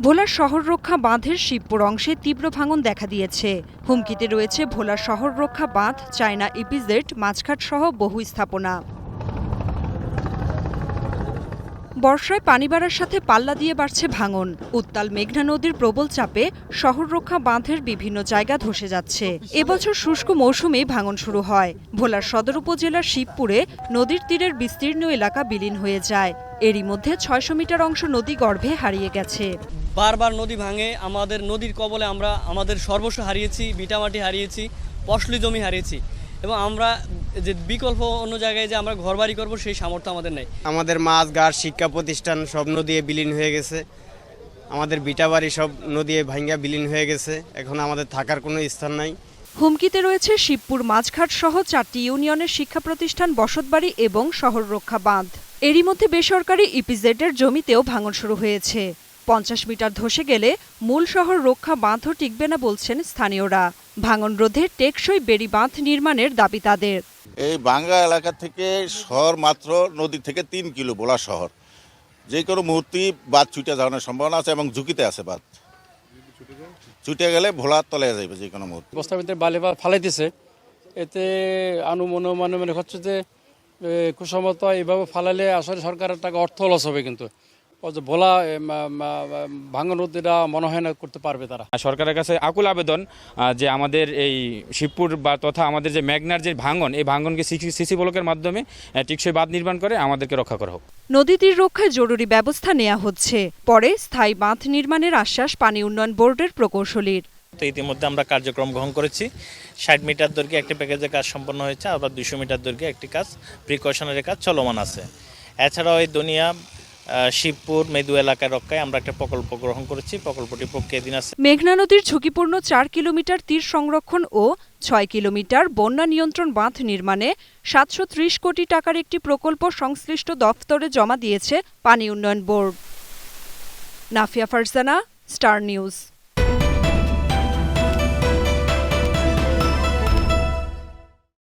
ভোলার শহর রক্ষা বাঁধের শিবপুর অংশে তীব্র ভাঙন দেখা দিয়েছে। হুমকিতে রয়েছে ভোলার শহর রক্ষা বাঁধ, চায়না ইপিজেড, মাছঘাট সহ বহু স্থাপনা। বর্ষায় পানি বাড়ার সাথে পাল্লা দিয়ে বাড়ছে ভাঙন। উত্তাল মেঘনা নদীর প্রবল চাপে শহর রক্ষা বাঁধের বিভিন্ন জায়গা ধসে যাচ্ছে। এবছর শুষ্ক মৌসুমে ভাঙন শুরু হয়। ভোলার সদর উপজেলার শিবপুরে নদীর তীরের বিস্তীর্ণ এলাকা বিলীন হয়ে যায়। এরই মধ্যে ৬০০ মিটার অংশ নদী গর্ভে হারিয়ে গেছে। বারবার নদী ভাঙে, আমাদের নদীর কবলে আমরা আমাদের সর্বস্ব হারিয়েছি, ভিটামাটি হারিয়েছি, ফসলি জমি হারিয়েছি, এবং আমরা যে বিকল্প অন্য জায়গায় যে আমরা ঘরবাড়ি করব সেই সামর্থ্য আমাদের নেই। আমাদের মাছ ঘাট শিক্ষা প্রতিষ্ঠান সব নদী বিলীন হয়ে গেছে। আমাদের ভিটাবাড়ি সব নদী ভাঙ্গা বিলীন হয়ে গেছে। এখন আমাদের থাকার কোনো স্থান নাই। হুমকিতে রয়েছে শিবপুর মাছঘাট সহ ৪টি ইউনিয়নের শিক্ষা প্রতিষ্ঠান, বসতবাড়ি এবং শহর রক্ষা বাঁধ। এরই মধ্যে বেসরকারি ইপিজেডের জমিতেও ভাঙন শুরু হয়েছে। ৫০ মিটার ধসে গেলে মূল শহর রক্ষা বাঁধও টিকবে না বলছেন স্থানীয়রা। ভাঙন রোধে টেকসই বেড়ি বাঁধ নির্মাণের দাবি তাদের। এই ভাঙ্গা এলাকা থেকে শহর মাত্র নদী থেকে ৩ কিলো ভোলা শহর। যে কোনো মুহূর্তেই বাঁধ ছুটে যাওয়ার সম্ভাবনা আছে এবং ঝুঁকিতে আছে। বাঁধ ছুটে গেলে ভোলা তলে যাবে যে কোনো মুহূর্তে। বস্তার ভিতরে বালি ফালাইতেছে, এতে মনে হচ্ছে যে কুসংমত এইভাবে ফালাইলে আসলে সরকারের টাকা অর্থ লস হবে, কিন্তু ভোলা ভাঙন নদীটা মনে হয় না করতে পারবে তারা। সরকারের কাছে আকুল আবেদন যে আমাদের এই শিবপুর বা তথা আমাদের যে মেঘনার যে ভাঙন, এই ভাঙনকে সিসি ব্লকের মাধ্যমে টেকসই বাঁধ নির্মাণ করে আমাদেরকে রক্ষা করা হোক। নদী তীর রক্ষায় জরুরি ব্যবস্থা নেওয়া হচ্ছে। পরে স্থায়ী বাঁধ নির্মাণের আশ্বাস পানি উন্নয়ন বোর্ডের প্রকৌশলীর। তো ইতিমধ্যে আমরা কার্যক্রম গ্রহণ করেছি। ৬০ মিটার দৈর্ঘ্যে একটি প্যাকেজের কাজ সম্পন্ন হয়েছে, আবার ২০০ মিটার দৈর্ঘ্যে একটি কাজ প্রিকশনারি কাজ চলমান আছে। এছাড়াও এই দুনিয়া শিবপুর মেদু এলাকায় রক্ষায় আমরা একটা প্রকল্প গ্রহণ করেছি। প্রকল্পটি প্রক্রিয়াধীন আছে। মেঘনা নদীর ঝুঁকিপূর্ণ ৪ কিলোমিটার তীর সংরক্ষণ ও ৬ কিলোমিটার বন্যা নিয়ন্ত্রণ বাঁধ নির্মাণে ৭৩০ কোটি টাকার একটি প্রকল্প সংশ্লিষ্ট দফতরে জমা দিয়েছে পানি উন্নয়ন board. Nafia Farzana, star news.